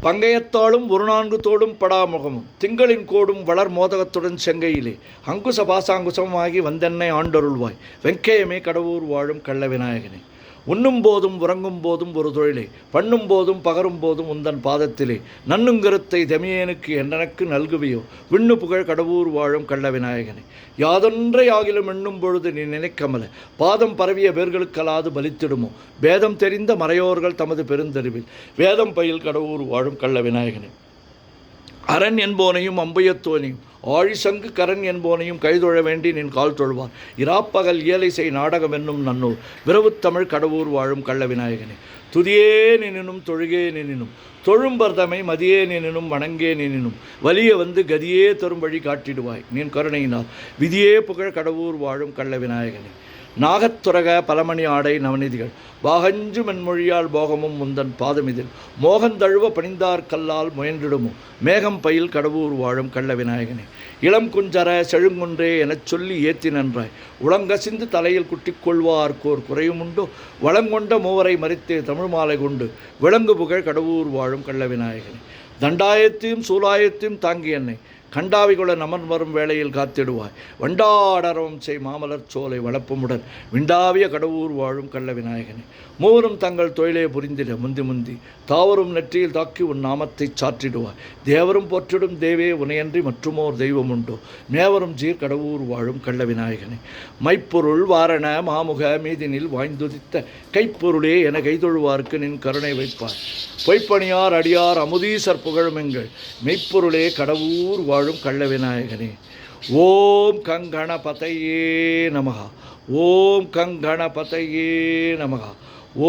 பங்கயத்தாலும் ஒரு நான்கு தோடும் படாமுகமும் திங்களின் கோடும் வளர் மோதகத்துடன் செங்கையிலே அங்குச பாசாங்குசமாகி வந்தென்னை ஆண்டருள்வாய் வெங்கையமே கடவுர் வாழும் கள்ள விநாயகனே. உண்ணும் போதும் உறங்கும் போதும் ஒரு தொழிலே பண்ணும் போதும் பகரும் போதும் உந்தன் பாதத்திலே நன்னுங்கருத்தை தமியேனுக்கு என்றனக்கு நல்குவியோ விண்ணு புகழ் கடவுர் வாழும் கள்ள விநாயகனே. யாதொன்றை ஆகிலும் எண்ணும் பொழுது நீ நினைக்கமல பாதம் பரவிய பேர்களுக்கலாது பலித்திடுமோ பேதம் தெரிந்த மறையோர்கள் தமது பெருந்தறிவில் வேதம் பயில் கடவுர் வாழும் கள்ள விநாயகனே. அரண் என்போனையும் அம்புயத்தோனையும் ஆழிசங்கு கரண் என்போனையும் கைதொழ வேண்டி நின் கால் தொழுவார் இராப்பகல் இயலை செய் நாடகம் என்னும் நன்னூல் விரவுத்தமிழ் கடவுர் வாழும் கள்ள விநாயகனே. துதியே நினினும் தொழுகே நினினும் தொழும்பர்தமை மதியே நினினும் வணங்கே நினினும் வலிய வந்து கதியே தரும் வழி காட்டிடுவாய் நின் கருணையினால் விதியே புகழ் கடவுர் வாழும் கள்ள விநாயகனே. நாகத்துரக பலமணி ஆடை நவநிதிகள் பாகஞ்சு மென்மொழியால் போகமும் முந்தன் பாதமிதில் மோகந்தழுவ பணிந்தார் கல்லால் முயன்றிடுமோ மேகம் பயில் கடவுர் வாழும் கள்ள விநாயகனே. இளம் குஞ்சர செழுங்குன்றே எனச் சொல்லி ஏத்தி நன்றாய் உளங்கசிந்து தலையில் குட்டிக்கொள்வார்க்கோர் குறையுமுண்டோ வளங்கொண்ட மூவரை மறித்தே தமிழ் மாலை கொண்டு விளங்கு புகழ் கடவுர் வாழும் கள்ள விநாயகனே. தண்டாயத்தையும் சூலாயத்தையும் தாங்கி என்னை கண்டாவிகுல நமன் வரும் வேளையில் காத்திடுவாய் வண்டாடரவம் செய் மாமலர் சோலை வளப்பமுடன் விண்டாவிய கடவுர் வாழும் கள்ள விநாயகனே. மூவரும் தங்கள் தொழிலே புரிந்திட முந்தி தாவரும் நெற்றியில் தாக்கி உன் நாமத்தை சாற்றிடுவாய் தேவரும் போற்றிடும் தேவே உனையன்றி மற்றுமோர் தெய்வம் உண்டோ மேவரும் ஜீர் கடவுர் வாழும் கள்ள விநாயகனே. மைப்பொருள் வாரண மாமுக மீதினில் வாய்ந்துதித்த கைப்பொருளே என கைதொழுவார்க்கு நின் கருணை வைப்பார் பொய்ப்பணியார் அடியார் அமுதீசர் புகழும் எங்கள் மெய்ப்பொருளே கடவுர் வாழும் கள்ள விநாயகனே. ஓம் கங்கணபதையே நமகா ஓம் கங்கணபதையே நமகா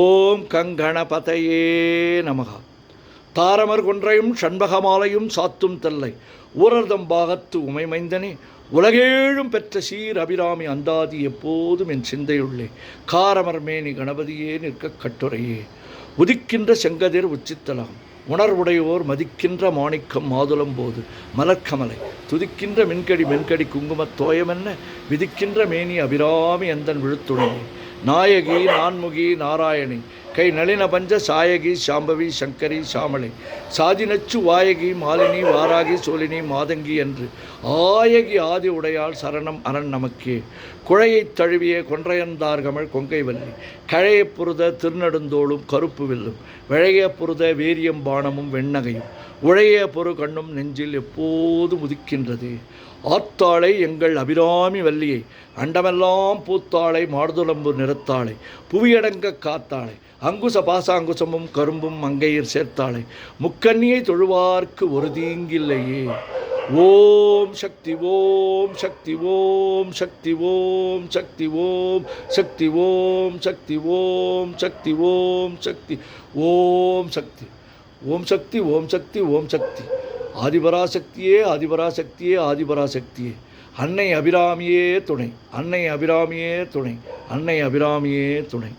ஓம் கங்கணபதையே நமகா. தாரமர் கொன்றையும் ஷண்பகமாலையும் சாத்தும் தல்லை ஊரர்தம் பாகத்து உமைமைந்தனே உலகேழும் பெற்ற சீர் அபிராமி அந்தாதி எப்போதும் என் சிந்தையுள்ளே காரமர் மேனி கணபதியே நிற்க கட்டுரையே. உதிக்கின்ற செங்கதிர் உச்சித்தலாம் உணர்வுடையோர் மதிக்கின்ற மாணிக்கம் மாதுளம் போது மலர்க்கமலை துதிக்கின்ற மென்கடி குங்குமத் தோயமென்ன விதிக்கின்ற மேனி அபிராமி எந்தன் விழுத்துணையே. நாயகி நான்முகி நாராயணி கை நளின பஞ்ச சாயகி சாம்பவி சங்கரி சாமளை சாதினச்சு வாயகி மாலினி வாராகி சோலினி மாதங்கி என்று ஆயகி ஆதி உடையாள் சரணம் அரண் நமக்கே. குழையைத் தழுவிய கொன்றையந்தார்கமள் கொங்கை வல்லி கழைய புருத திருநெடுந்தோளும் கருப்பு வில்லும் விழைய புருத வீரியம் பானமும் வெண்ணகையும் உழைய பொறு கண்ணும் நெஞ்சில் எப்போதும் உதிக்கின்றது. ஆத்தாளை எங்கள் அபிராமி வல்லியை அண்டமெல்லாம் பூத்தாளை மார்துளம்பு நிறத்தாளை புவியடங்க காத்தாளை அங்குச பாசாங்குசமும் கரும்பும் மங்கையர் சேர்த்தாளை முக்கன்னியை தொழுவார்க்கு ஒரு தீங்கில்லையே. ஓம் சக்தி ஓம் சக்தி ஓம் சக்தி ஓம் சக்தி ஓம் சக்தி ஓம் சக்தி ஓம் சக்தி ஓம் சக்தி ஓம் சக்தி ஓம் சக்தி ஓம் சக்தி ஓம் சக்தி. ஆதிபராசக்தியே ஆதிபராசக்தியே ஆதிபராசக்தியே அன்னை அபிராமியே துணை அன்னை அபிராமியே துணை அன்னை அபிராமியே துணை.